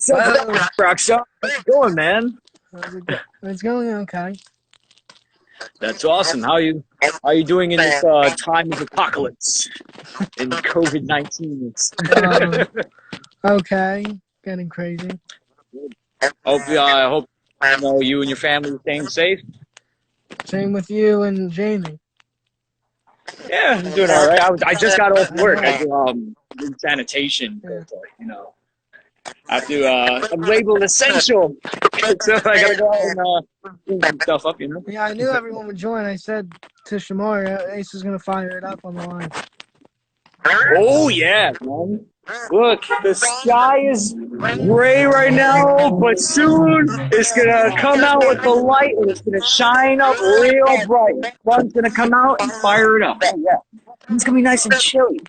What's up, Rockstar? How's it going, man? It's going okay. That's awesome. How you doing in this time of apocalypse in COVID-19? Okay, getting crazy. I hope you and your family are staying safe. Same with you and Jamie. Yeah, I'm doing all right. I just got off work. I did sanitation, Yeah. but, I have to. I'm labeled essential, so I gotta go out and clean some stuff up. Yeah, I knew everyone would join. I said to Shamar, Ace is gonna fire it up on the line. Oh yeah, man. Look, the sky is gray right now, but soon it's gonna come out with the light and it's gonna shine up real bright. The sun's gonna come out and fire it up. Oh yeah, it's gonna be nice and chilly.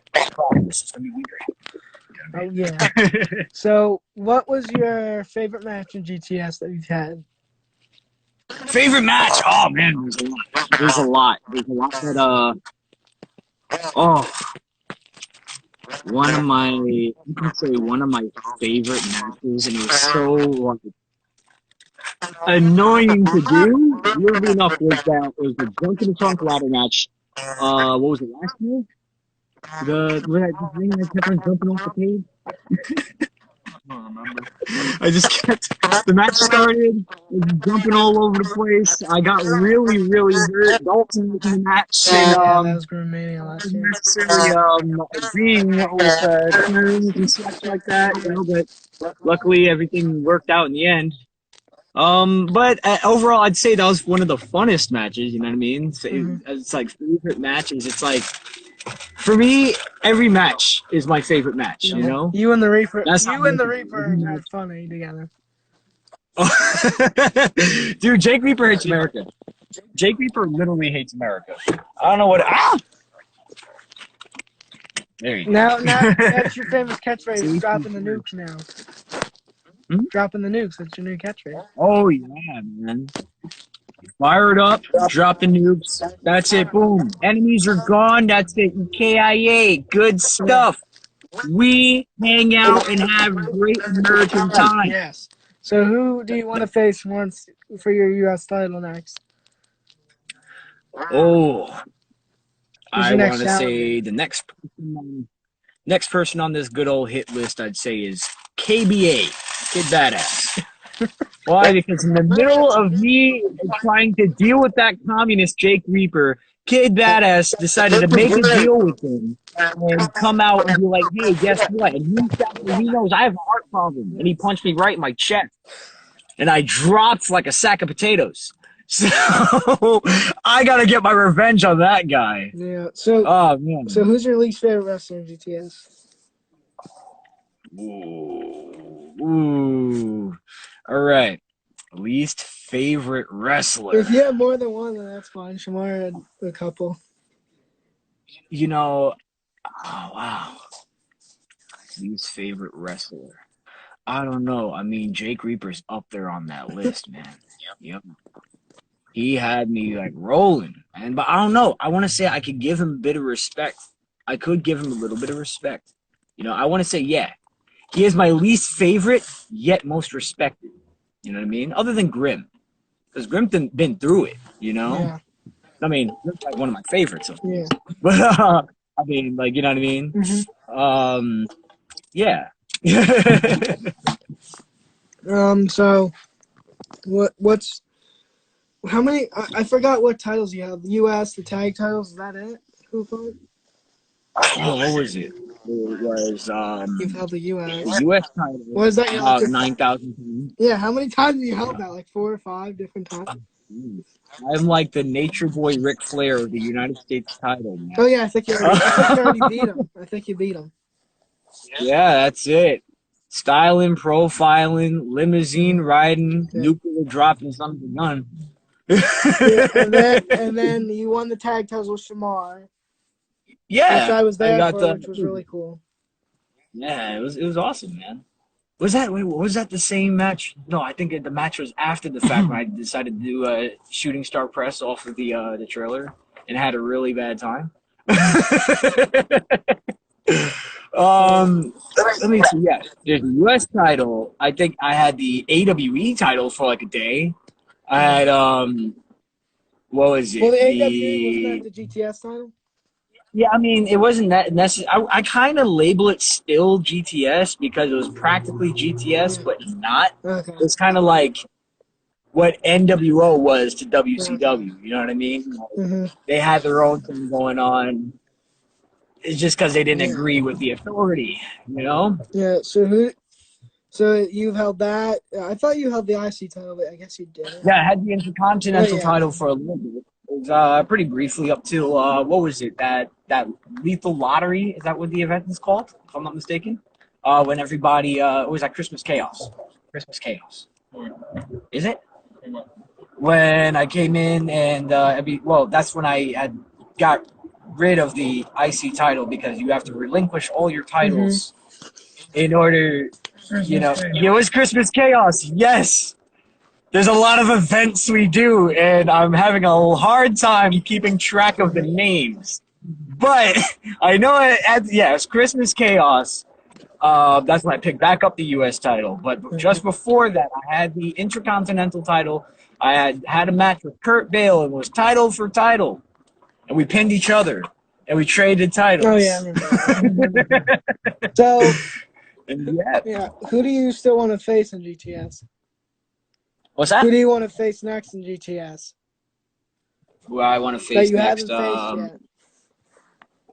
This is gonna be weird. Oh yeah. So, what was your favorite match in GTS that you've had? Favorite match? Oh man, there's a lot. There's a lot that you can say one of my favorite matches, and it was so like annoying to do. Weirdly enough, was the Drunken Trunk ladder match. What was it last year? The thing that kept on jumping off the page. I don't remember. I just kept. The match started, jumping all over the place. I got really, really hurt. Dalton was in the match, and that was Romania last year. necessarily agreeing with terms and such like that, but luckily everything worked out in the end. But overall, I'd say that was one of the funnest matches. You know what I mean? It's like favorite matches. It's like, for me, every match is my favorite match. You know? You and the Reaper. Are funny together. Dude, Jake Reaper hates America. Jake Reaper literally hates America. I don't know what. There you go. Now that's your famous catchphrase. Dropping the nukes now. Dropping the nukes. That's your new catchphrase. Oh yeah, man. Fire it up. Drop the nukes. That's it. Boom. Enemies are gone. That's it. KIA. Good stuff. We hang out and have great American time. Yes. So who do you want to face once for your U.S. title next? Oh, I want to say the next person on this good old hit list, I'd say, is KBA, Kid Badass. Why? Because in the middle of me trying to deal with that communist Jake Reaper, Kid Badass decided to make a deal with him and come out and be like, hey, guess what? And he knows I have a heart problem. And he punched me right in my chest. And I dropped like a sack of potatoes. So I got to get my revenge on that guy. Yeah. So, oh, man. So who's your least favorite wrestler in GTS? Ooh. All right. Least favorite wrestler. If you have more than one, then that's fine. Shamar had a couple. Oh, wow. Least favorite wrestler. I don't know. I mean, Jake Reaper's up there on that list, man. Yep. He had me like rolling. But I don't know. I want to say I could give him a bit of respect. I could give him a little bit of respect. I want to say, yeah. He is my least favorite, yet most respected. You know what I mean? Other than Grim. Because Grim's been through it, Yeah. I mean, Grim's like one of my favorites. Yeah. But, I mean, like, you know what I mean? Mm-hmm. Yeah. So, how many, I forgot what titles you have. The U.S., the tag titles, is that it? Oh, what was it? It was, you've held the U.S. The U.S. title. What is that? About 9,000 times. Yeah, how many times have you held that? Like 4 or 5 different times? I'm like the nature boy Ric Flair of the United States title, man. Oh, yeah, I think you already beat him. I think you beat him. Yeah, that's it. Styling, profiling, limousine riding, nuclear dropping something gun. Yeah, and then you won the tag titles with Shamar. Yeah, which I was there for, which was really cool. Yeah, it was awesome, man. Was that the same match? No, I think the match was after the fact when I decided to do a shooting star press off of the trailer and had a really bad time. Let me see. Yeah, there's the U.S. title. I think I had the AWE title for like a day. I had what was Well, it? the AWE wasn't that The the GTS title? Yeah, I mean, it wasn't that necessary. I kind of label it still GTS because it was practically GTS, Yeah. but not. Okay. It's kind of like what NWO was to Okay. WCW. You know what I mean? Mhm. They had their own thing going on. It's just because they didn't Yeah. agree with the authority. You know? Yeah. So who? So you've held that. I thought you held the IC title, but I guess you didn't. Yeah, I had the Oh Intercontinental yeah. title for a little bit. It was pretty briefly up till what was it? That Lethal Lottery, is that what the event is called? If I'm not mistaken. When everybody it was at Christmas Chaos. Christmas Chaos. Is it? When I came in and that's when I had got rid of the IC title because you have to relinquish all your Mhm. titles in order, it was Christmas Chaos. Yes. There's a lot of events we do, and I'm having a hard time keeping track of the Mhm. names. But I know it's Christmas Chaos. That's when I picked back up the U.S. title. But just Mhm. before that, I had the Intercontinental title. I had a match with Kurt Bale. It was title for title, and we pinned each other, and we traded Oh yeah, I titles. remember that. So And yeah, yeah, who do you still want to face in GTS? what's Who that? do you want to face next in GTS Who I want to that face you next? haven't faced yet?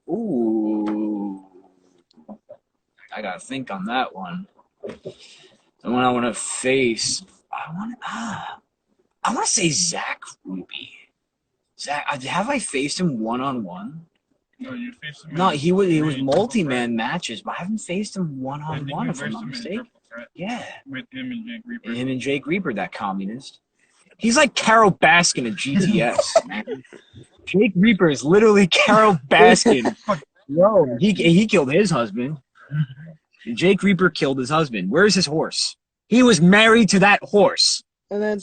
Ooh, I gotta think on that one. And when I want to face, I want to say Zach Ruby. Zach, have I faced him one on one? No, you faced him. No, he was multi-man matches, but I haven't faced him one on one if I'm not mistaken. Right? Yeah, With him and Jake Reaper. him and Jake Reaper, that communist. He's like Carol Baskin of GTS, man. Jake Reaper is literally Carol Baskin. Yo, he killed his husband. Jake Reaper killed his husband. Where's his horse? He was married to that horse. And then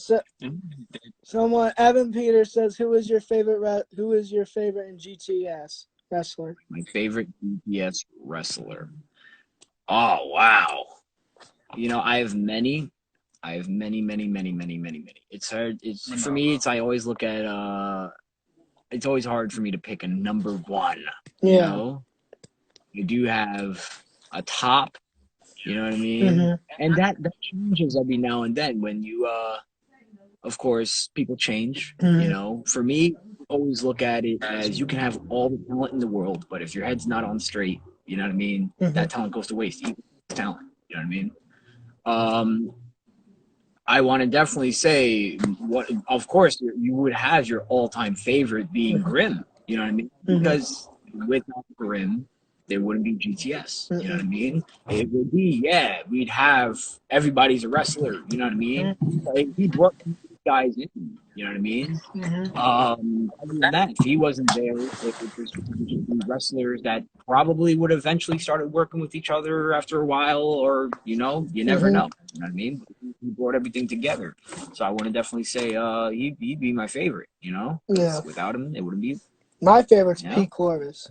someone, Evan Peters says, "Who is your favorite? Who is your favorite in GTS wrestler?" My favorite GTS wrestler. Oh wow! I have many. I have many, many, many, many, many, many. It's hard. It's for me. I always look at. It's always hard for me to pick a number one. You Yeah. know, you do have a top. You know what I mean? Mhm. And that changes every now and then when you of course people change. Mhm. For me, always look at it as you can have all the talent in the world, but if your head's not on straight, you know what I mean? Mhm. That talent goes to waste. Even talent, you know what I mean? Um, I want to definitely say what, of course, you would have your all-time favorite being Mhm. Grim. You know what I mean? Mhm. Because without Grim, there wouldn't be GTS. You know what I Mhm. mean? It would be, yeah, we'd have everybody's a wrestler. You know what I mean? Like, he brought these guys in. You know what I mean? Mhm. Other than that, if he wasn't there, it would just be wrestlers that probably would eventually started working with each other after a while, or you never Mhm. know. You know what I mean? He brought everything together, so I want to definitely say he'd be my favorite. Yeah. Without him, it wouldn't be. My favorite's Yeah, Pete Corvus.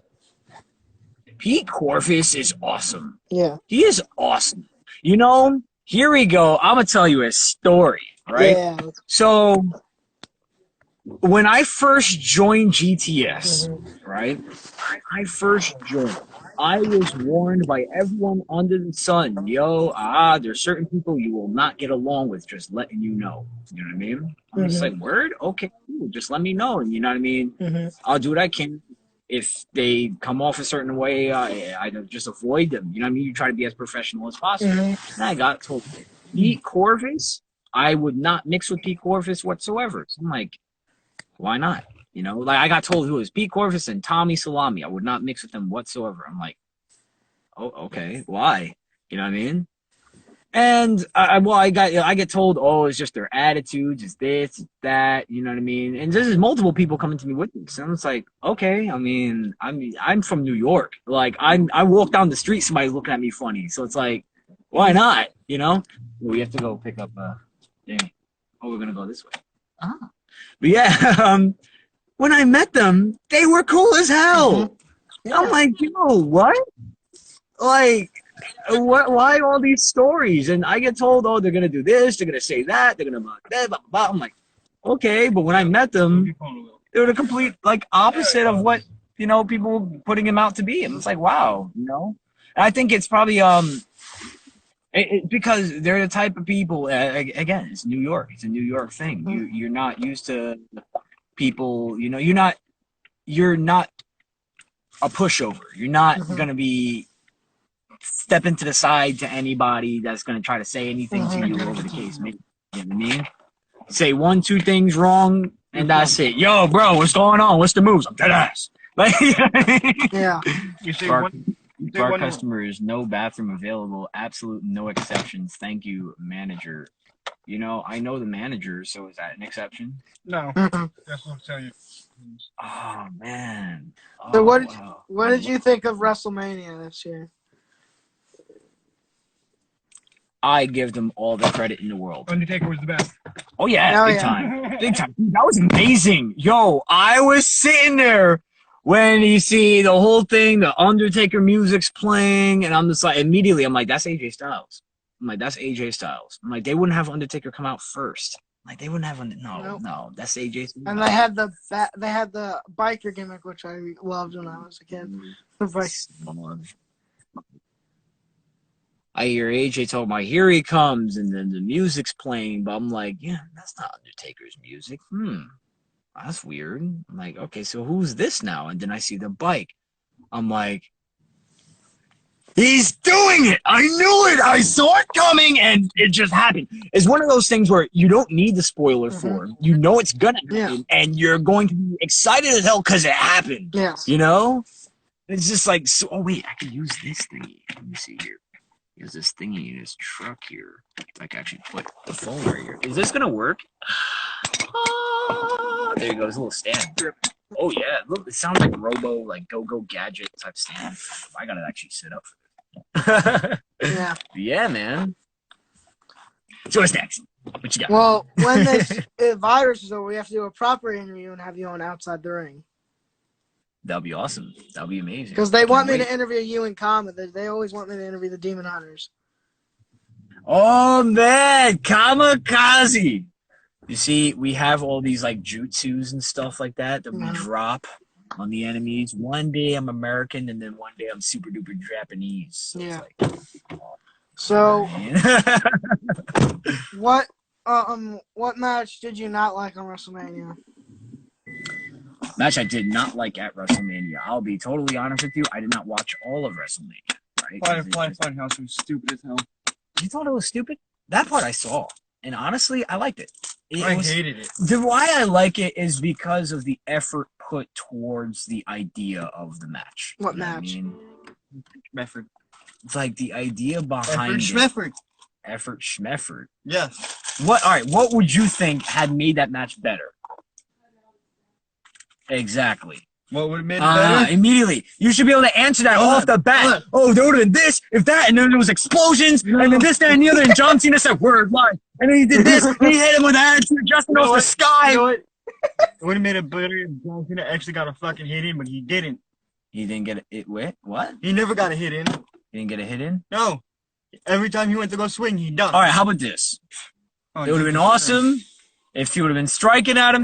Pete Corvus is awesome. Yeah. He is awesome. Here we go. I'm gonna tell you a story. Right. Yeah. So when I first joined GTS, Mhm. right? I first joined. I was warned by everyone under the sun, there's certain people you will not get along with, just letting you know. You know what I mean? I'm just Mhm. like, word? Okay, cool. Just let me know. And you know what I mean? Mhm. I'll do what I can. If they come off a certain way, I just avoid them. You know what I mean? You try to be as professional as possible. Mhm. And I got told, Pete Corvus, I would not mix with Pete Corvus whatsoever. So I'm like, why not? Like I got told who was Pete Corvus and Tommy Salami. I would not mix with them whatsoever. I'm like, oh, okay, why? You know what I mean? And I get told, oh, it's just their attitudes, it's this, it's that. You know what I mean? And this is multiple people coming to me with this, and it's like, okay, I'm from New York. Like I walk down the street, somebody's looking at me funny, so it's like, why not? We have to go pick up. Jamie. Oh, we're gonna go this way. Ah, but yeah. When I met them, they were cool as hell. Mhm. I'm Yeah. like, yo, what? Like, what? Why all these stories? And I get told, oh, they're gonna do this, they're gonna say that, they're gonna blah, blah, blah, blah. I'm like, okay, but when I met them, they were the complete like opposite of what people were putting him out to be. And it's like, wow, And I think it's probably because they're the type of people. Again, it's New York. It's a New York thing. You're not used to people. You're not a pushover. You're not gonna be stepping to the side to anybody that's gonna try to say anything to you over the case. Maybe, you know what I mean? Say 1, 2 things wrong, and that's it. Yo, bro, what's going on? What's the moves? I'm dead ass. Like, yeah. You say Bar, one. bar customers, no bathroom available. Absolute no exceptions. Thank you, manager. I know the manager, so is that an exception? No, that's what I'm telling you. Oh man. So what did you think of WrestleMania this year? I give them all the credit in the world. Undertaker was the best. Oh yeah, big time. Big time. That was amazing. Yo, I was sitting there when you see the whole thing, the Undertaker music's playing, and I'm just like, immediately, I'm like, that's AJ Styles. I'm like, that's AJ Styles. I'm like, they wouldn't have Undertaker come out first. Like, they wouldn't have no, that's AJ Styles. And they had the biker gimmick, which I loved when I was a kid. I hear AJ talking about, here he comes, and then the music's playing, but I'm like, yeah, that's not Undertaker's music. That's weird. I'm like, okay, so who's this now? And then I see the bike. I'm like, he's doing it! I knew it! I saw it coming, and it just happened. It's one of those things where you don't need the spoiler for. You know it's gonna happen, and you're going to be excited as hell because it happened. Yes. It's just like, oh wait, I can use this thingy. Let me see here. There's this thingy in his truck here. I can actually put the phone right here. Is this gonna work? There you go. There's a little stand. Oh yeah, look, it sounds like Robo, like Go Gadget type stand. I gotta actually sit up for this. Yeah, man. So what's next? What you got? Well, when this virus is over, we have to do a proper interview and have you on outside the ring. That'll be awesome. That'll be amazing. Because they want me to interview you in common. They always want me to interview the Demon Hunters. Oh man, Kamikaze. You see, we have all these like jutsus and stuff like that we drop on the enemies. One day I'm American, and then one day I'm super duper Japanese. So it's like, so what match did you not like on WrestleMania? Match I did not like at WrestleMania. I'll be totally honest with you. I did not watch all of WrestleMania. Right? Funhouse was stupid as hell. You thought it was stupid? That part I saw, and honestly, I liked it. I hated it. The why I like it is because of the effort put towards the idea of the match. What match? I mean? Schmefford. It's like the idea behind Schmefford. Effort Schmefford. Yes. All right, what would you think had made that match better? Exactly. What would have made it better? Immediately. You should be able to answer that off the bat. Oh, there would have been this, if that, and then there was explosions, and then this, that, and the other, and John Cena said, word, line. And then he did this, and he hit him with that, just off the sky. You know what? It would have made it better if John Cena actually got a fucking hit in, but he didn't. He didn't get it. What? He never got a hit in. He didn't get a hit in? No. Every time he went to go swing, he dunked. All right, how about this? It would have been awesome if he would have been striking at him,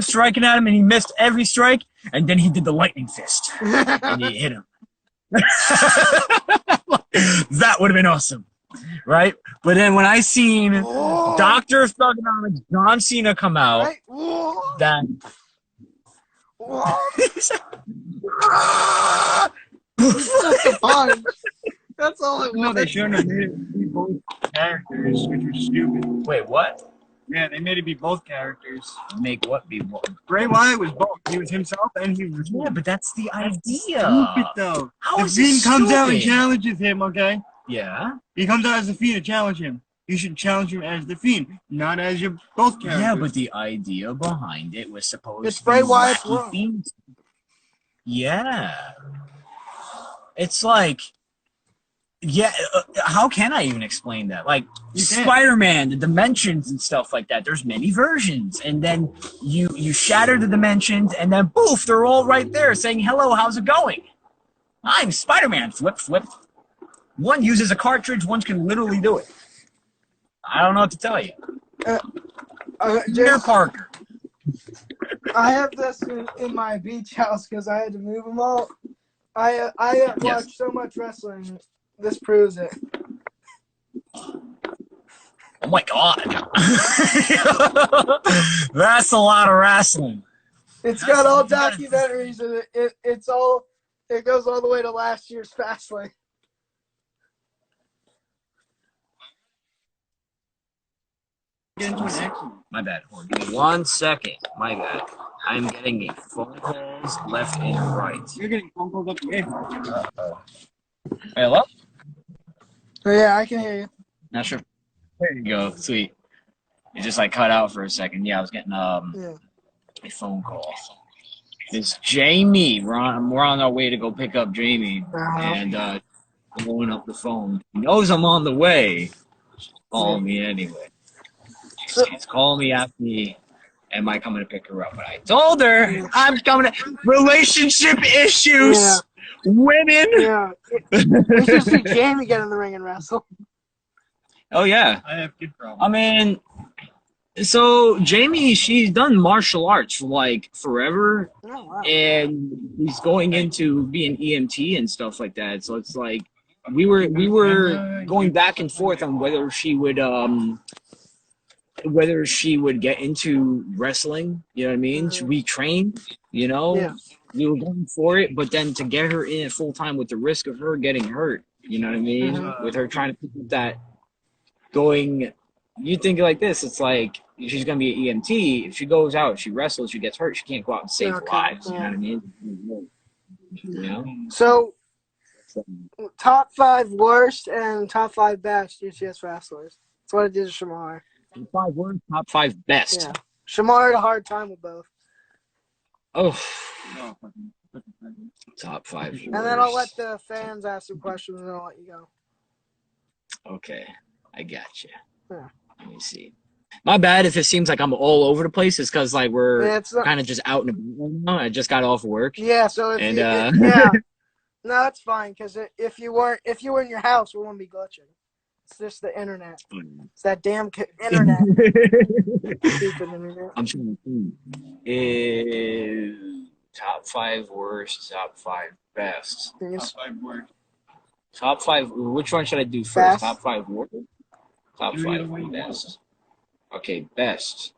and he missed every strike, and then he did the lightning fist, and he hit him. That would have been awesome, right? But then when I seen Dr. Thugonomics John Cena come out, that... That's all it was. No, they shouldn't have made it be both characters, which was stupid. Wait, what? Yeah, they made it be both characters. Make what be what? Bray Wyatt was both. He was himself and he was... Yeah, but that's the idea. Stupid, though. How is the Fiend comes out and stupid? challenges him, okay? Yeah. He comes out as the Fiend to challenge him. You should challenge him as the Fiend, not as your both characters. Yeah, but the idea behind it was supposed It's to Bray be Wyatt's wacky world. themes. Yeah. It's like, yeah, how can I even explain that? Like, Spider-Man, the dimensions and stuff like that, there's many versions. And then you shatter the dimensions, and then poof, they're all right there saying, hello, how's it going? I'm Spider-Man, flip, flip. One uses a cartridge, one can literally do it. I don't know what to tell you. Dear Parker. I have this in my beach house because I had to move them all. I watched so much wrestling. This proves it. Oh my god. That's a lot of wrestling. It's got all documentaries and it goes all the way to last year's Fastlane. My bad. Hold on. Give me 1 second. My bad. I'm getting phone calls left and right. You're getting phone calls up the Uh-oh. Hello? Oh, yeah, I can hear you. Not sure. There you go. Sweet. It just like cut out for a second. Yeah, I was getting a phone call. It's Jamie. We're on our way to go pick up Jamie, and blowing up the phone. He knows I'm on the way. Calling me anyway. She's calling me asking me, am I coming to pick her up? But I told her I'm coming to. Relationship issues. Yeah. Women. Yeah. We should see Jamie get in the ring and wrestle. Oh yeah. I have kid problems. I mean, so Jamie, she's done martial arts for like forever, and he's going into being EMT and stuff like that. So it's like we were going back and forth on whether she would get into wrestling. You know what I mean? Should we train? You know, we were going for it, but then to get her in full time with the risk of her getting hurt. You know what I mean? With her trying to pick up that going. You think like this, it's like she's going to be an EMT. If she goes out, she wrestles, she gets hurt, she can't go out and save lives. You know what I mean? You know? So, top 5 worst and top 5 best UCS wrestlers. That's what I did to Shamar. Top 5 worst, top 5 best. Yeah. Shamar had a hard time with both. Oh. Top 5 worst. And then I'll let the fans ask some questions and I'll let you go. Okay. I got you. Yeah. Let me see. My bad if it seems like I'm all over the place. It's because like we're kind of just out and about now. I just got off work. Yeah, so no, it's fine because if you were in your house, we wouldn't be glitching. It's just the internet. It's that damn internet. Stupid internet. I'm trying to think. Top 5 worst, top 5 best. Top 5 worst. Top 5. Which one should I do first? Best. Top 5 worst. Top 5 best. Okay, best.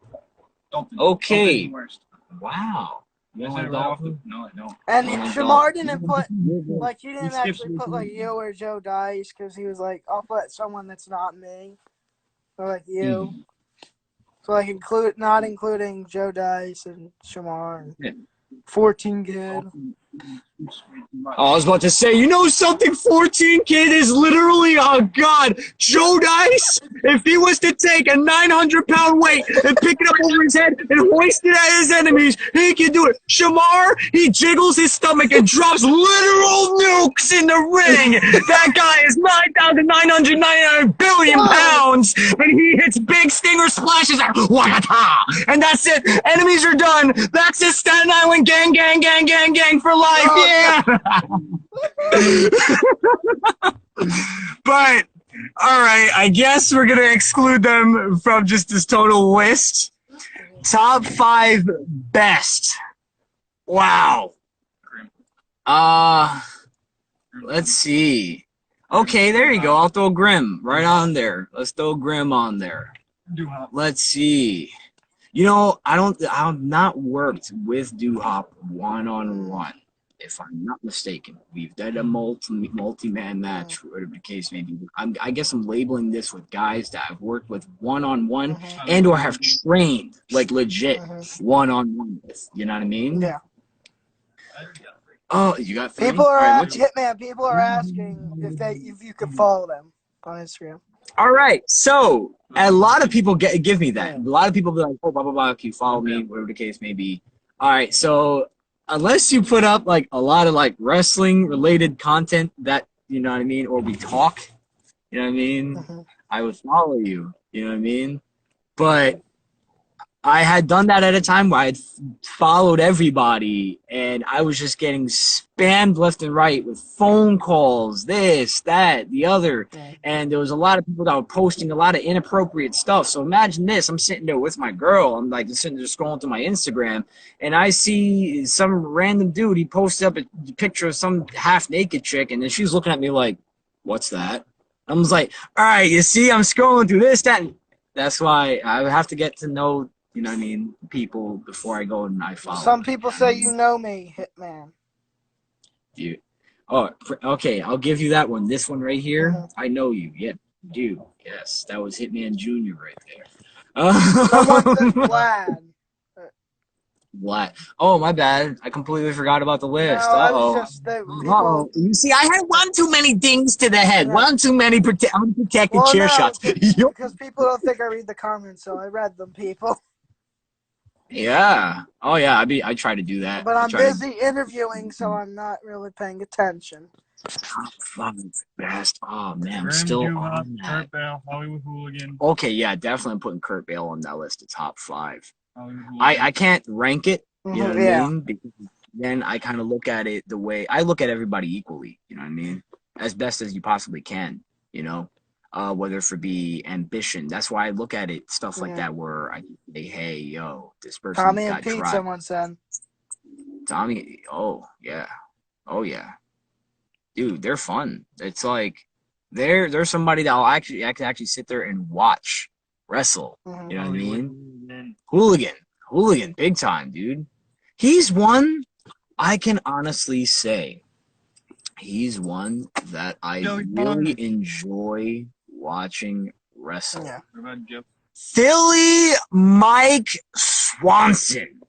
Okay. Wow. No, I don't. And Shamar didn't put, like, he didn't actually put, like, you or Joe Dice because he was like, I'll put someone that's not me. Or, like, you. So, like, not including Joe Dice and Shamar and 14 Kid. Oh, I was about to say, you know something? 14 Kid is literally, oh god, Joe Dice. If he was to take a 900-pound weight and pick it up over his head and hoist it at his enemies, he can do it. Shamar, he jiggles his stomach and drops literal nukes in the ring. That guy is 9,999 billion pounds, and he hits big stinger splashes at Wakata. And that's it. Enemies are done. That's it. Staten Island gang, gang, gang, gang, gang for life. Yeah. But all right, I guess we're gonna exclude them from just this total list. Top 5 best. Wow. Let's see. Okay, there you go. I'll throw Grim right on there. Let's throw Grim on there. Let's see. You know, I've not worked with Doo-Hop one-on-one. If I'm not mistaken, we've done a multi-man match, whatever the case may be. I guess I'm labeling this with guys that I've worked with one-on-one and or have trained, like legit one-on-one with. You know what I mean? Yeah. Oh, you got 3? People are Hitman. People are asking if you could follow them on Instagram. All right, so a lot of people give me that. A lot of people be like, oh, blah blah blah. Can you follow me? Whatever the case may be. All right, so. Unless you put up like a lot of like wrestling related content that, you know what I mean, or we talk, you know what I mean, I would follow you, you know what I mean, but I had done that at a time where I had followed everybody, and I was just getting spammed left and right with phone calls, this, that, the other. And there was a lot of people that were posting a lot of inappropriate stuff. So imagine this. I'm sitting there with my girl. I'm like just sitting there scrolling through my Instagram, and I see some random dude. He posted up a picture of some half-naked chick, and then she's looking at me like, what's that? I was like, all right, you see, I'm scrolling through this, that, and that's why I have to get to know, you know what I mean, people before I go and I follow. Some people say you know me, Hitman. You. Oh, okay, I'll give you that one. This one right here, I know you. Yeah, dude. Yes, that was Hitman Jr. right there. Someone said Vlad. What? Oh, my bad. I completely forgot about the list. No, I was just people. You see, I had one too many dings to the head. Yeah. One too many unprotected chair shots. Because people don't think I read the comments, so I read them, people. Yeah. Oh, yeah. I try to do that. But I'm busy interviewing, so I'm not really paying attention. Top 5 best. Oh, man. I'm still on that. Kurt Bale, Hollywood Hooligan. Okay, yeah. Definitely I'm putting Kurt Bale on that list of top 5. I can't rank it, you know what I mean? Because then I kind of look at it the way I look at everybody equally, you know what I mean? As best as you possibly can, you know? Whether it be ambition. That's why I look at it, stuff like that, where I say, hey, yo, this person Tommy got and Pete, drive. someone said. Tommy, oh, yeah. Oh, yeah. Dude, they're fun. It's like, they're somebody that I can actually sit there and watch wrestle. You know what I mean? Hooligan, big time, dude. He's one, I can honestly say, he's one that I really enjoy watching wrestle. Yeah. Philly Mike Swanson.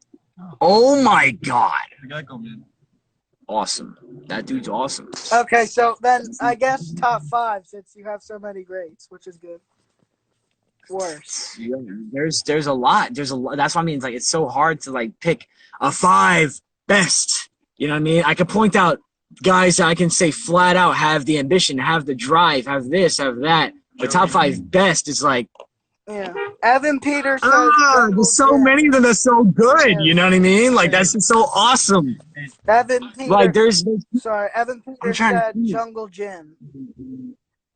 Oh my God. Awesome. That dude's awesome. Okay, so then I guess top 5 since you have so many greats, which is good. Worse. Yeah, there's a lot. There's a lot. That's what I mean. It's like it's so hard to like pick a 5 best. You know what I mean? I could point out guys that I can say flat out have the ambition, have the drive, have this, have that. But top 5 best is like, yeah. Evan Peters. There's so many of them that's so good. You know what I mean? Like that's just so awesome. Evan Peters. Like there's Evan Peters said Jungle Jim.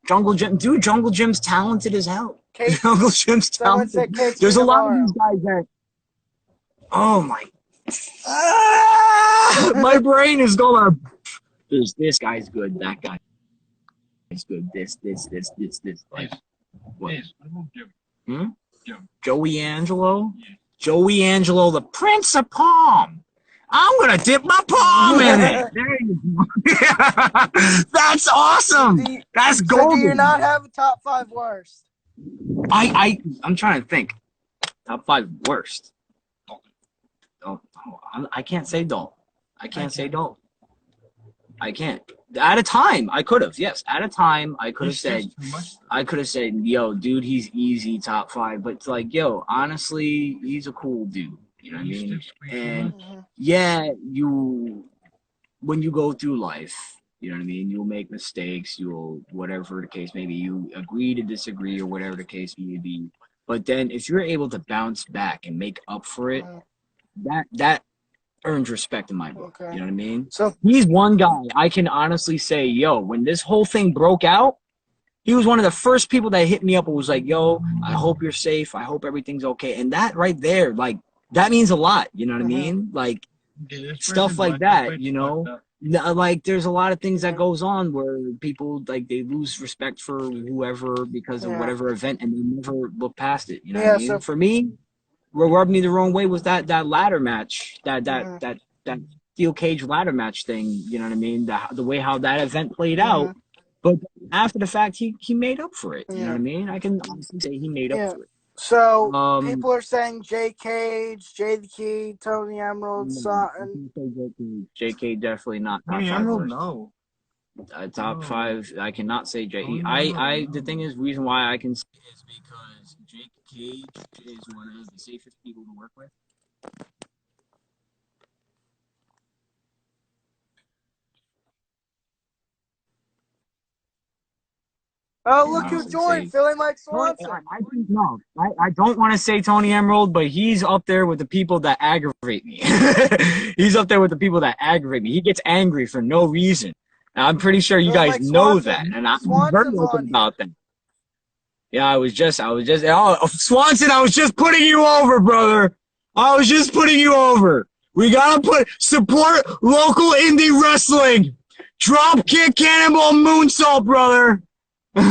Jungle Jim, dude. Jungle Jim's talented as hell. Jungle Jim's talented. There's a lot of these guys that. Oh my. My brain is going. This guy's good. That guy is good. This. Like, what? Joey Angelo? Yeah. Joey Angelo, the Prince of Palm. I'm going to dip my palm in it. There you go. That's awesome. That's golden. So do you not have a top 5 worst? I'm trying to think. Top 5 worst. I can't say Dalton. I can't say Dalton. I can't. At a time, I could have. Yes, at a time, I could have said. Yo, dude, he's easy top 5. But it's like, yo, honestly, he's a cool dude. You know what I mean? And yeah, when you go through life, you know what I mean? You'll make mistakes. You'll whatever the case may be. You agree to disagree or whatever the case may be. But then, if you're able to bounce back and make up for it, that earns respect in my book. You know what I mean? So he's one guy I can honestly say, yo, when this whole thing broke out, he was one of the first people that hit me up and was like, yo, I hope you're safe. I hope everything's okay. And that right there, like, that means a lot. You know what I mean? Like, stuff like that, you know? Like, there's a lot of things that goes on where people, like, they lose respect for whoever because of whatever event and they never look past it. You know what I mean? So for me, what rubbed me the wrong way was that ladder match, that steel cage ladder match thing. You know what I mean? The way how that event played out. But after the fact, he made up for it. You know what I mean? I can honestly say he made up for it. So people are saying Jay Cage, Jay the Key, Tony Emerald, Sutton. JK definitely not top 5. Emerald, no. Top 5, I cannot say JE. The thing is, reason why I can say is because Jake Cage is one of the safest people to work with. Oh, You know, look I who was gonna joined! say Philly Mike Tony. Swanson. I don't want to say Tony Emerald, but he's up there with the people that aggravate me. He's up there with the people that aggravate me. He gets angry for no reason. And I'm pretty sure you Philly guys Mike know Swanson. that, and I'm very Swanson's open on here. about that. Yeah, I was just. Oh, Swanson, I was just putting you over, brother. I was just putting you over. We gotta support local indie wrestling. Drop kick, cannonball, moonsault, brother. And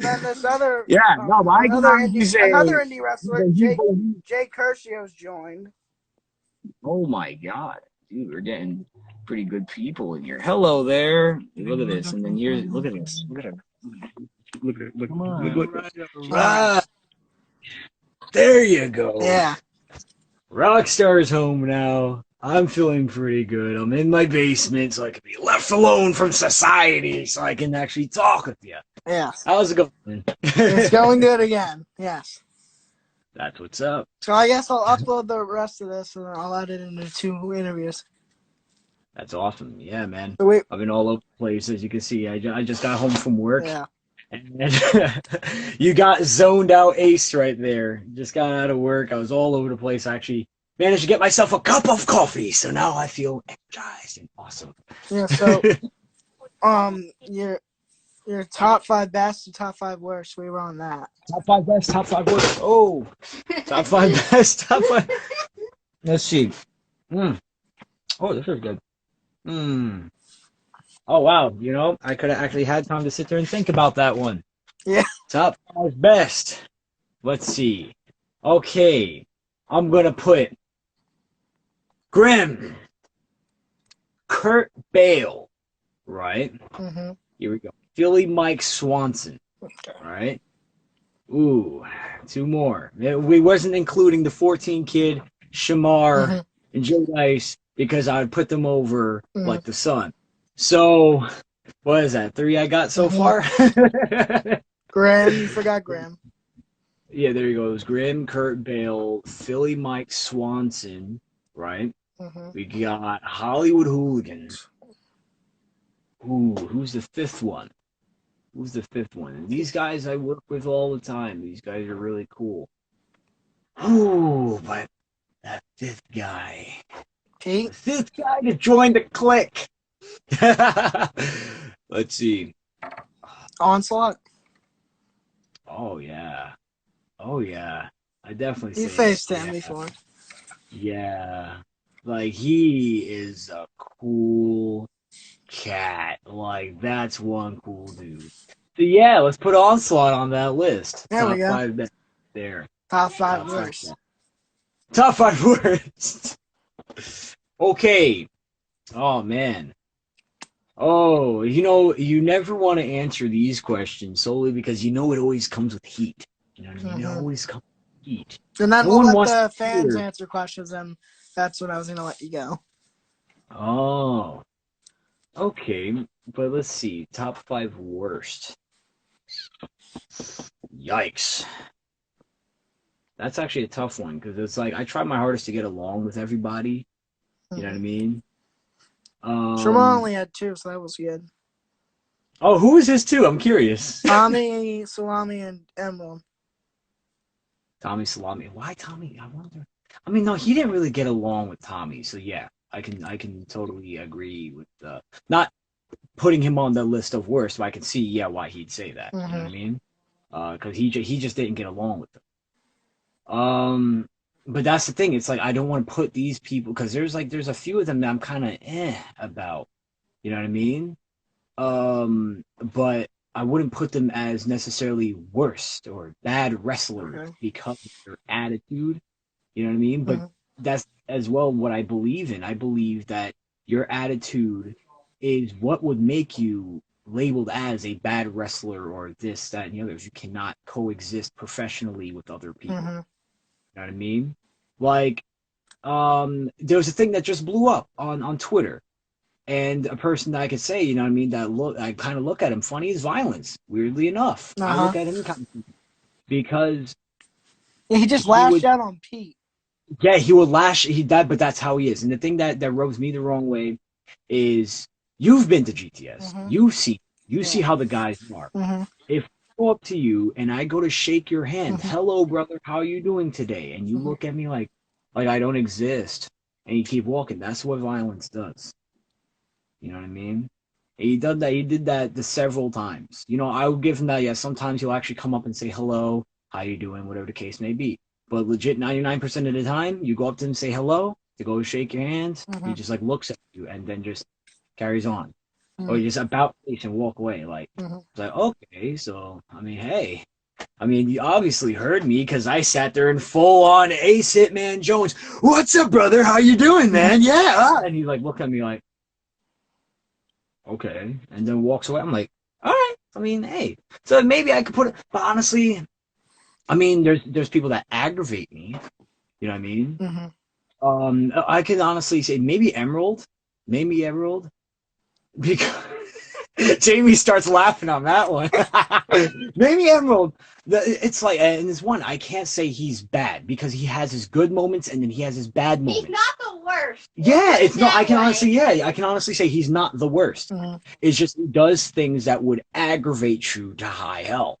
then this other, Yeah, no, but I can honestly say another indie wrestler, that Jay Kershio's joined. oh my God, dude, we're getting pretty good people in here. Hello there. Look at this, and then here's look at this. Look at it. Look. Come on. Look. Right. There you go. Yeah. Rockstar's home now. I'm feeling pretty good. I'm in my basement so I can be left alone from society so I can actually talk with you. Yes. How's it going? It's going good again. Yes. That's what's up. So I guess I'll upload the rest of this and I'll add it into 2 interviews. That's awesome. Yeah, man. So I've been all over the place, as you can see. I just got home from work. Yeah. And you got zoned out ace right there. Just got out of work. I was all over the place. I actually managed to get myself a cup of coffee. So now I feel energized and awesome. Yeah, so your top 5 best and top 5 worst, we were on that. Top 5 best, top 5 worst. Oh, top 5 best, top 5. Let's see. Oh, this is good. Oh, wow. You know, I could have actually had time to sit there and think about that one. Yeah. Top 5 best. Let's see. Okay. I'm going to put Grim, Kurt Bale, right? Mm-hmm. Here we go. Philly Mike Swanson, Okay. right? Ooh, 2 more. We wasn't including the 14 kid, Shamar, and Joe Dice because I would put them over like the sun. So, what is that? 3 I got so far? Graham, you forgot Graham. Yeah, there you go. It was Grim, Kurt Bale, Philly Mike Swanson, right? We got Hollywood Hooligans. Ooh, who's the 5th one? Who's the 5th one? These guys I work with all the time. These guys are really cool. Ooh, but that 5th guy. Pete? The 5th guy to join the clique. Let's see. Onslaught? Oh, yeah. Oh, yeah. I definitely You say faced yeah. him before. Yeah. Like, he is a cool cat. Like, that's one cool dude. So, yeah, let's put Onslaught on that list. There we go. Top 5 best there. Top 5 worst. Top 5 worst. Okay. Oh, man. Oh, you know, you never want to answer these questions solely because you know it always comes with heat. You know what I mean? It always comes with heat. And then No we'll one let wants the to fans hear. answer questions, and that's when I was going to let you go. Oh. Okay, but let's see. Top 5 worst. Yikes. That's actually a tough one because it's like I try my hardest to get along with everybody. You know what I mean? Sherman only had 2, so that was good. Oh, who is his 2? I'm curious. Tommy, Salami, and Emerald. Tommy Salami. Why Tommy? I wonder. I mean, no, he didn't really get along with Tommy, so yeah, I can totally agree with not putting him on the list of worst, but I can see why he'd say that. You know what I mean? Because he just didn't get along with them. But that's the thing. It's like I don't want to put these people because there's a few of them that I'm kind of about. You know what I mean? But I wouldn't put them as necessarily worst or bad wrestlers because of their attitude. You know what I mean? But that's as well what I believe in. I believe that your attitude is what would make you labeled as a bad wrestler or this, that, and the others. You cannot coexist professionally with other people. You know what I mean? Like, there was a thing that just blew up on Twitter. And a person that I could say, you know what I mean, I kind of look at him funny as violence, weirdly enough. I look at him kind of because he just lashed out on Pete. Yeah, he would lash but that's how he is. And the thing that rubs me the wrong way is you've been to GTS. You've seen You see how the guys are. Mm-hmm. If I go up to you and I go to shake your hand, hello, brother, how are you doing today? And you look at me like I don't exist, and you keep walking. That's what violence does. You know what I mean? And he did that. He did that several times. You know, I would give him that. Yeah, sometimes he'll actually come up and say hello, how you doing, whatever the case may be. But legit, 99% of the time, you go up to him and say hello, to go shake your hand. He just like looks at you and then just carries on, or just about face and walk away. Like it's like okay, so I mean, hey. I mean, you obviously heard me because I sat there in full-on Ace Hitman Jones. What's up, brother? How you doing, man? Yeah. And he like looked at me like, okay, and then walks away. I'm like, all right. I mean, hey. So maybe I could put it, but honestly, I mean, there's people that aggravate me. You know what I mean? I can honestly say maybe Emerald, because Jamie starts laughing on that one. Maybe Emerald. It's like, and there's one I can't say he's bad because he has his good moments and then he has his bad moments. He's not the worst. Yeah, it's not. I can honestly say he's not the worst. It's just he does things that would aggravate you to high hell.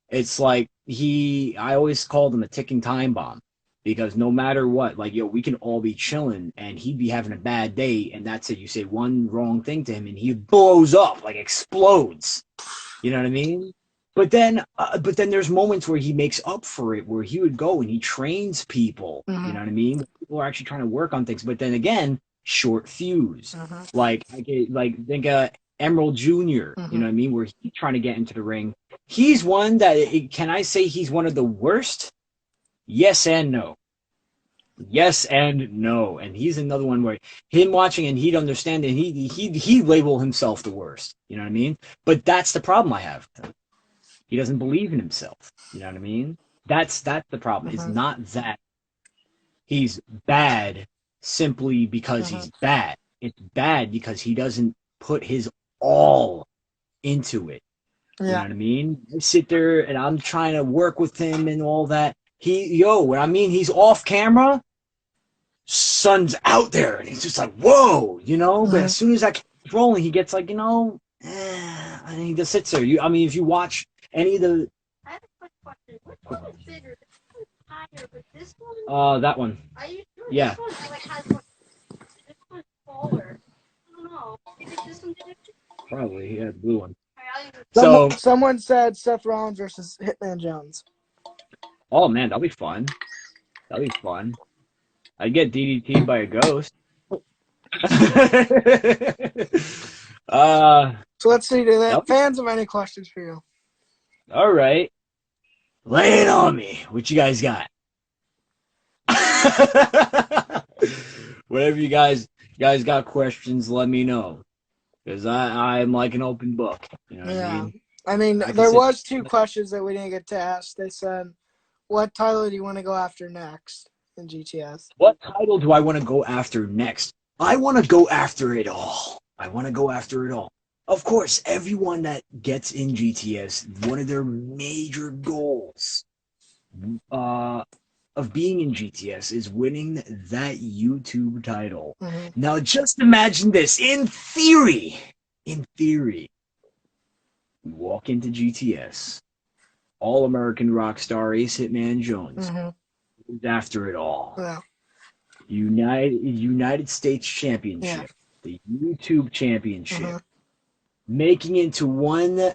It's like I always called him a ticking time bomb. Because no matter what, like, yo, we can all be chilling and he'd be having a bad day and that's it. You say one wrong thing to him and he blows up, like explodes. You know what I mean? But then there's moments where he makes up for it, where he would go and he trains people. You know what I mean? People are actually trying to work on things. But then again, short fuse. Like, think Emerald Jr., you know what I mean? Where he's trying to get into the ring. He's one that, can I say he's one of the worst? Yes and no. Yes and no. And he's another one where him watching and he'd understand and he'd label himself the worst. You know what I mean? But that's the problem I have with him. He doesn't believe in himself. You know what I mean? That's the problem. It's not that he's bad simply because he's bad. It's bad because he doesn't put his all into it. You know what I mean? I sit there and I'm trying to work with him and all that. When I mean he's off camera, sun's out there, and he's just like, whoa, you know? But as soon as that camera's rolling, he gets like, and he just sits there. I mean, if you watch any of the... I have a quick question. Which one is bigger? This one's higher, but this one... that one. Are you sure? Yeah. This one, has one... This one's taller. I don't know. You think this one's bigger? Probably, yeah, the blue one. Someone said Seth Rollins versus Hitman Jones. Oh, man, that'll be fun. I'd get DDT'd by a ghost. So let's see, do the fans have any questions for you? All right. Lay it on me. What you guys got? Whatever you guys got questions, let me know. Because I'm like an open book. You know what I mean? I mean, there was 2 questions that we didn't get to ask. They said, what title do you want to go after next in GTS? What title do I want to go after next? I want to go after it all. Of course, everyone that gets in GTS, one of their major goals of being in GTS is winning that YouTube title. Now, just imagine this. In theory, we walk into GTS. All-American rock star Ace Hitman Jones is after it all. Yeah. United States Championship, the YouTube Championship, making into one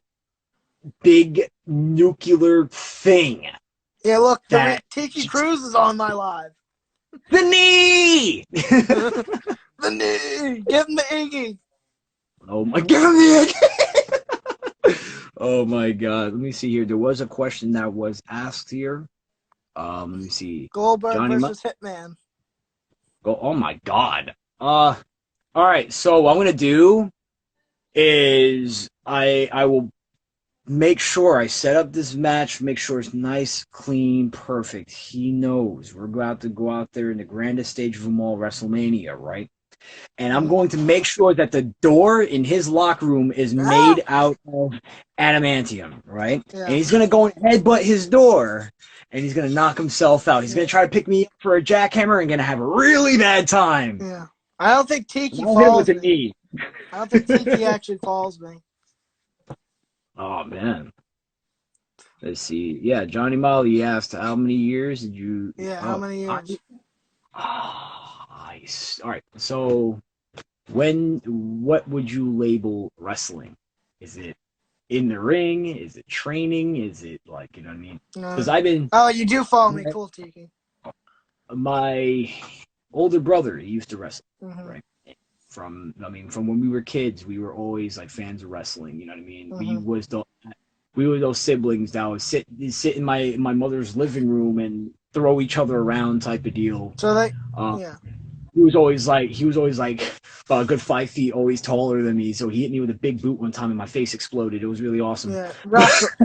big nuclear thing. Yeah, look, Tiki Cruz is on my live. The knee! The knee! Give him the Iggy! Oh my, give him the Iggy! Oh my God! Let me see here. There was a question that was asked here. Let me see. Goldberg versus Hitman. Oh my God! All right. So what I'm gonna do is I will make sure I set up this match. Make sure it's nice, clean, perfect. He knows we're about to go out there in the grandest stage of them all, WrestleMania, right? And I'm going to make sure that the door in his locker room is made out of adamantium, right? Yeah. And he's going to go and headbutt his door, and he's going to knock himself out. He's going to try to pick me up for a jackhammer and going to have a really bad time. Yeah. I don't think Tiki falls me. I don't think Tiki actually falls me. Oh man. Let's see. Yeah, Johnny Molly asked, "How many years did you?" Yeah, how Oh, many years? Nice. All right. So, what would you label wrestling? Is it in the ring? Is it training? Is it like, you know what I mean? Because I've been Oh, you do follow me. Cool, Tiki. my older brother, he used to wrestle, Mm-hmm. right? From when we were kids, we were always like fans of wrestling. You know what I mean? We were those siblings that would sit in my mother's living room and throw each other around type of deal. So they, Uh, yeah. he was always like about a good 5 feet, always taller than me. So he hit me with a big boot one time, and my face exploded. It was really awesome. Yeah,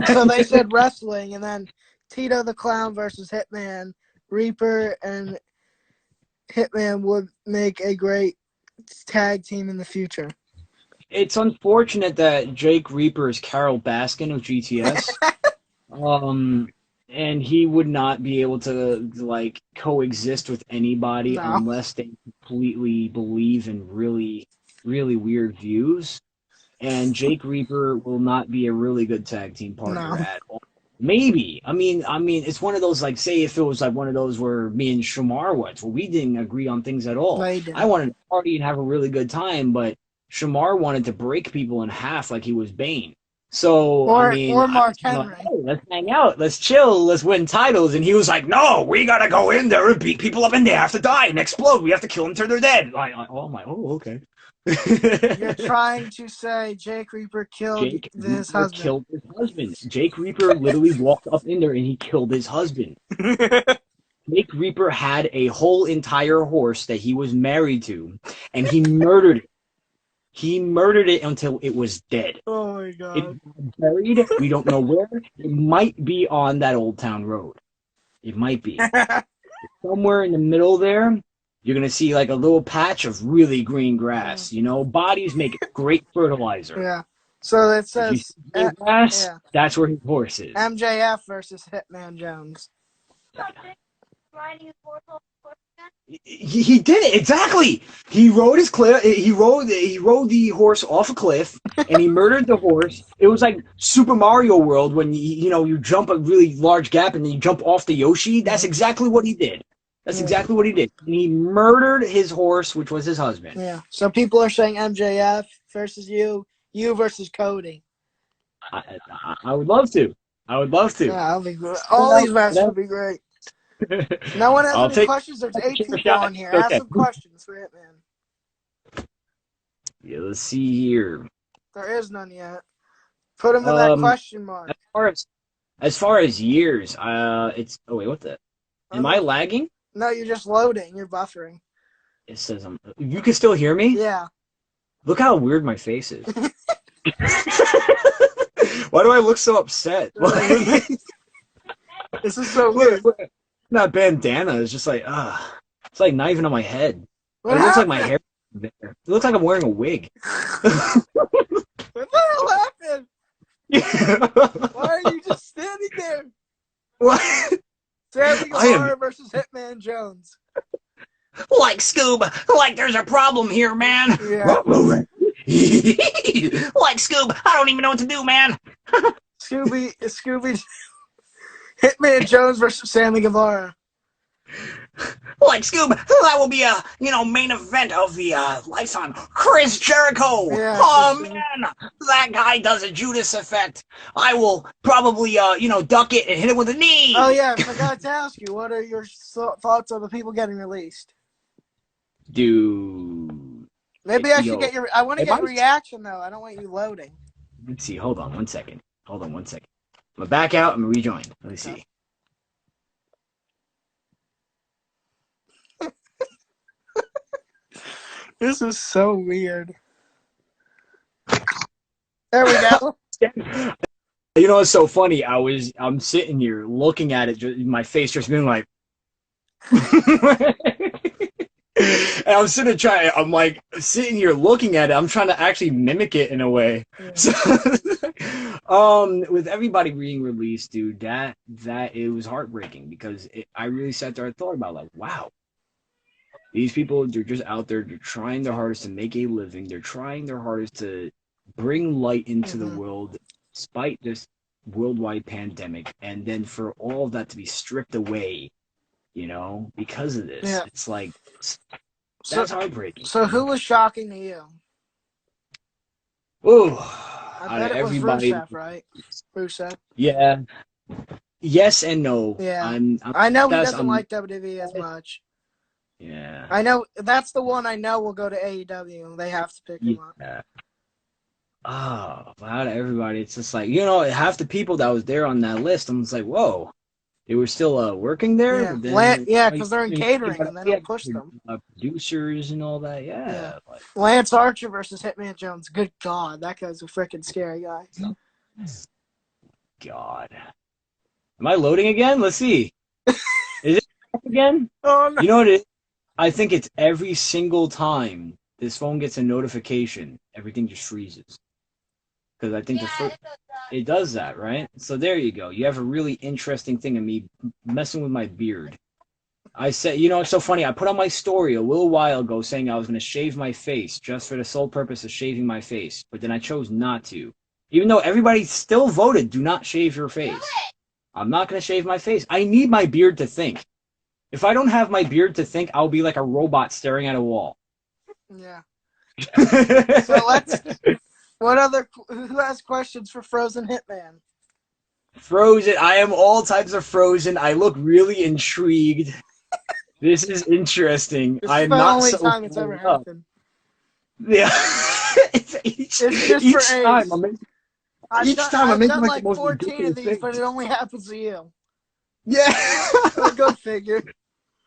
so they said wrestling, and then Tito the Clown versus Hitman. Reaper and Hitman would make a great tag team in the future. It's unfortunate that Jake Reaper is Carol Baskin of GTS. And he would not be able to like coexist with anybody No. unless they completely believe in really, really weird views. And Jake Reaper will not be a really good tag team partner No. at all. Maybe. I mean, it's one of those like, say if it was like one of those where me and Shamar was, where we didn't agree on things at all. No, you didn't. I wanted to party and have a really good time, but Shamar wanted to break people in half like he was Bane. So Or I Mark was kinda like, Henry. hey, let's hang out, let's chill, let's win titles, and he was like, no, we gotta go in there and beat people up, and they have to die and explode. We have to kill them until they're dead. Okay. You're trying to say Jake Reaper killed Jake his Reaper husband. killed his husband. Jake Reaper literally walked up in there and he killed his husband. Jake Reaper had a whole entire horse that he was married to, and he murdered it. He murdered it until it was dead. Oh my It god. was buried. We don't know where. It might be on that Old Town Road. It might be. Somewhere in the middle there, you're going to see like a little patch of really green grass. You know, bodies make great fertilizer. Yeah. So it If you says see green grass, yeah. that's where his horse is. MJF versus Hitman Jones. Riding his horse off the cliff again? He did it exactly. He rode his cliff. He rode the horse off a cliff, and he murdered the horse. It was like Super Mario World when you jump a really large gap and then you jump off the Yoshi. That's exactly what he did. That's exactly what he did. And he murdered his horse, which was his husband. Yeah. So people are saying MJF versus you versus Cody. I would love to. I would love to. Yeah, that'll be good. All these matches would be great. No one has any questions. There's 8 people on here. Ask some questions for Hitman. Yeah, let's see here. There is none yet. Put him in that question mark. As far as years, it's. Oh wait, what the? Am I lagging? No, you're just loading. You're buffering. It says You can still hear me? Yeah. Look how weird my face is. Why do I look so upset? This is so weird. That bandana is just like, it's like not even on my head. What it looks happened? like my hair is there. It looks like I'm wearing a wig. What the hell happened? Why are you just standing there? What? Sammy Guevara versus Hitman Jones. Like Scoob, like there's a problem here, man. Yeah. Like Scoob, I don't even know what to do, man. Scooby, Hitman Jones versus Sammy Guevara. Like Scoob, that will be a main event of the Lifetime. Chris Jericho. Yeah, Oh man, that guy does a Judas effect. I will probably duck it and hit it with a knee. Oh yeah, I forgot to ask you. What are your thoughts on the people getting released? Dude. Maybe I should get your. I want to get a reaction though. I don't want you loading. Let's see. Hold on one second. I'm gonna back out. I'm gonna rejoin. Let me see. This is so weird. There we go. You know what's so funny? I'm sitting here looking at it, my face just being like, and I'm sitting here looking at it. I'm trying to actually mimic it in a way. Yeah. So, with everybody being released, dude, that it was heartbreaking because I really sat there and thought about like, wow, these people, they're just out there, they're trying their hardest to make a living. They're trying their hardest to bring light into the world. despite this worldwide pandemic, and then for all of that to be stripped away, because of this, Yeah. it's like So, that's heartbreaking. so who was shocking to you? Ooh, I out bet of it was everybody, Rusev, right? Rusev. yeah, yes and no. Yeah. I'm I know he that's doesn't like WWE as much. yeah. I know that's the one I know will go to AEW, and they have to pick him up. Yeah. Oh, out of everybody, it's just like, half the people that was there on that list, I'm just like, whoa, they were still working there, Yeah, but then because they're in catering, and they don't push them. Producers and all that, yeah. Like, Lance Archer versus Hitman Jones. Good God, that guy's a freaking scary guy. God, am I loading again? Let's see. Is it again? Oh no! You know what it is? I think it's every single time this phone gets a notification, everything just freezes. Because I think it does that, right? So there you go. You have a really interesting thing of me messing with my beard. I said, it's so funny. I put on my story a little while ago saying I was going to shave my face just for the sole purpose of shaving my face, but then I chose not to. Even though everybody still voted, do not shave your face. I'm not going to shave my face. I need my beard to think. If I don't have my beard to think, I'll be like a robot staring at a wall. Yeah. So who has questions for Frozen Hitman? Frozen. I am all types of Frozen. I look really intrigued. This is interesting. This I'm is the not only so time it's ever happened. Yeah. Each time I'm making like like the most 14 of ridiculous these, things. but it only happens to you. Yeah. Go figure.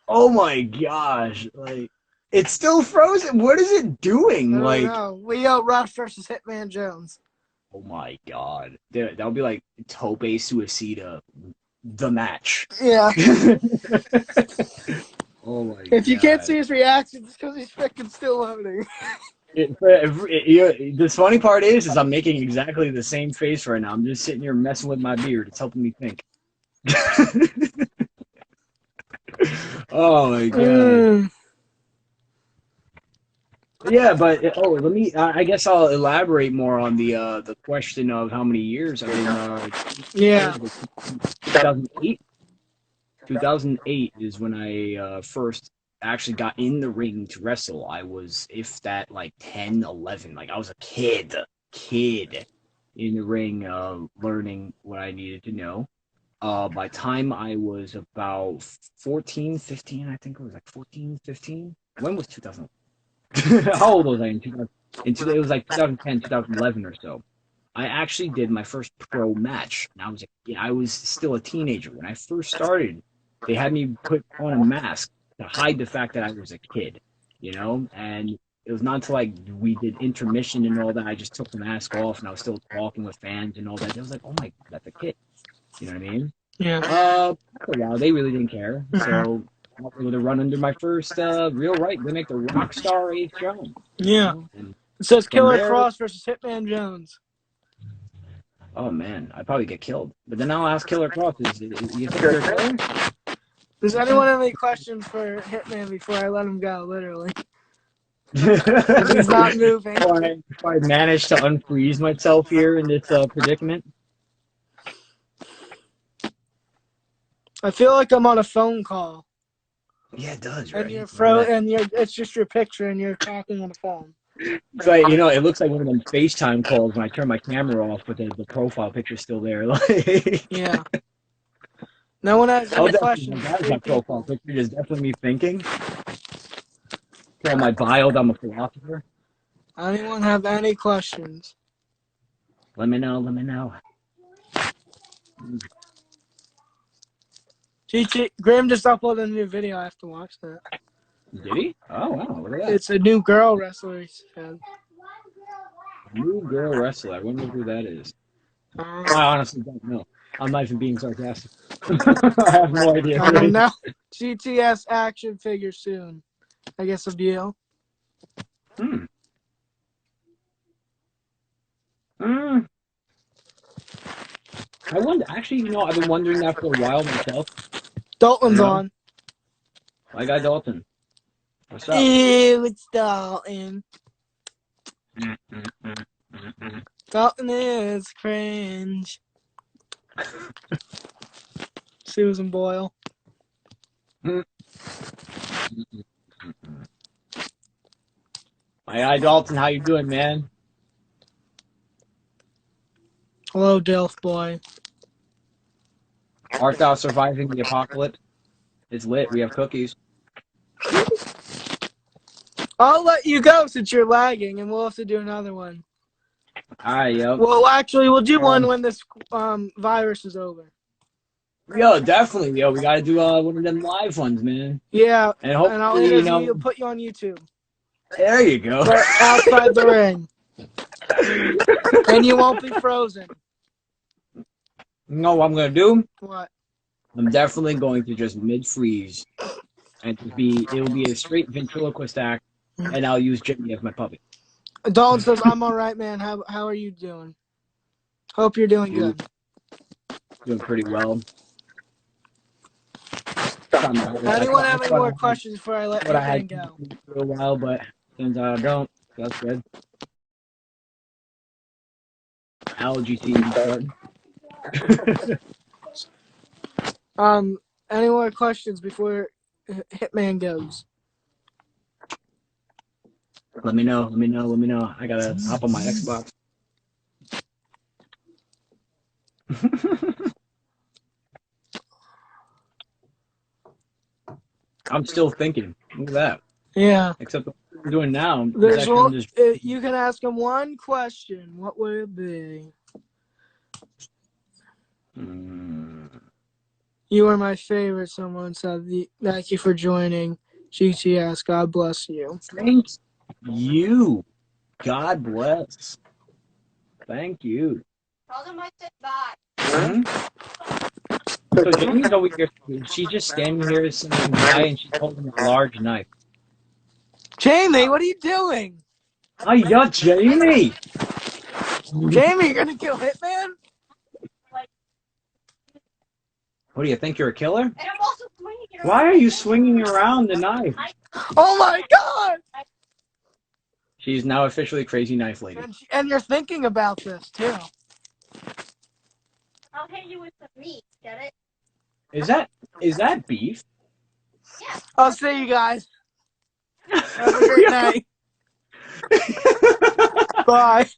Oh my gosh! Like, it's still Frozen. What is it doing? I don't know. Leo Rush versus Hitman Jones. Oh my god, that would be like Tope Suicida, the match. Yeah. Oh my god. If you can't see his reaction, it's because he's freaking still loading. The funny part is I'm making exactly the same face right now. I'm just sitting here messing with my beard. It's helping me think. Oh my god. Yeah, but let me. I guess I'll elaborate more on the question of how many years. I mean, Yeah. 2008. 2008 is when I first actually got in the ring to wrestle. I was, if that, like 10, 11. Like I was a kid in the ring, learning what I needed to know. By time I was about 14, 15, I think it was like 14, 15. When was 2000? How old was I in 2000? It was like 2010, 2011 or so. I actually did my first pro match. And I was still a teenager. When I first started, they had me put on a mask to hide the fact that I was a kid, And it was not until we did intermission and all that, I just took the mask off and I was still talking with fans and all that. I was like, oh my god, that's a kid. You know what I mean? Yeah. After a while, they really didn't care. So I was able to run under my first real right gimmick, the Rockstar Ace Jones. Yeah. It says Killer there, Cross versus Hitman Jones. Oh man, I'd probably get killed. But then I'll ask Killer Cross, you think you're a killer? Does anyone have any questions for Hitman before I let him go, literally? He's not moving. If I manage to unfreeze myself here in this predicament. I feel like I'm on a phone call. Yeah, it does, right? And it's just your picture and you're talking on the phone. It's like, it looks like one of them FaceTime calls when I turn my camera off, but the profile picture's still there. Yeah. No one has any questions. That profile picture is definitely me thinking. Tell my bio that I'm a philosopher. Anyone have any questions? Let me know. Graham just uploaded a new video. I have to watch that. Did he? Oh, wow. Look at that. It's a new girl wrestler, he said. New girl wrestler. I wonder who that is. I honestly don't know. I'm not even being sarcastic. I have no idea. No. GTS action figure soon. I guess of you. I wonder. Actually, I've been wondering that for a while myself. Dalton's on. My guy Dalton. What's up? Ew, it's Dalton. Dalton is cringe. Susan Boyle. Hi, Dalton. How you doing, man? Hello, Dilf Boy. Art thou surviving the apocalypse? It's lit. We have cookies. I'll let you go since you're lagging, and we'll have to do another one. All right, yep. Well, actually, we'll do one when this virus is over. Yo, definitely, yo. We gotta do one of them live ones, man. Yeah, And and I'll hopefully, interview you, put you on YouTube. There you go. But outside the ring. And you won't be frozen. You know what I'm gonna do? What? I'm definitely going to just mid-freeze, and it'll be a straight ventriloquist act, and I'll use Jimmy as my puppet. Dalton says, I'm alright, man. How are you doing? Hope you're doing good. Doing pretty well. Anyone have any more questions before I let Hitman go? For a while, but since I don't, that's good. Allergy season starting. Any more questions before Hitman goes? Let me know. I gotta hop on my Xbox. I'm still thinking. Look at that. Yeah. Except what I'm doing now. You can ask him one question. What would it be? You are my favorite, someone said. Thank you for joining GTS. God bless you. Thank you. God bless. Thank you. Tell them I said bye. So Jamie's over here. She's just standing here saying bye, and she's holding a large knife. Jamie, what are you doing? Hiya, Jamie! Jamie, you're gonna kill Hitman? What do you think? You're a killer? And I'm also swinging it around. Why are you swinging around the knife? Oh my God! She's now officially Crazy Knife Lady. And you're thinking about this too. I'll hit you with some meat. Get it? Is that beef? Yeah. I'll see you guys. Have a great night. Bye.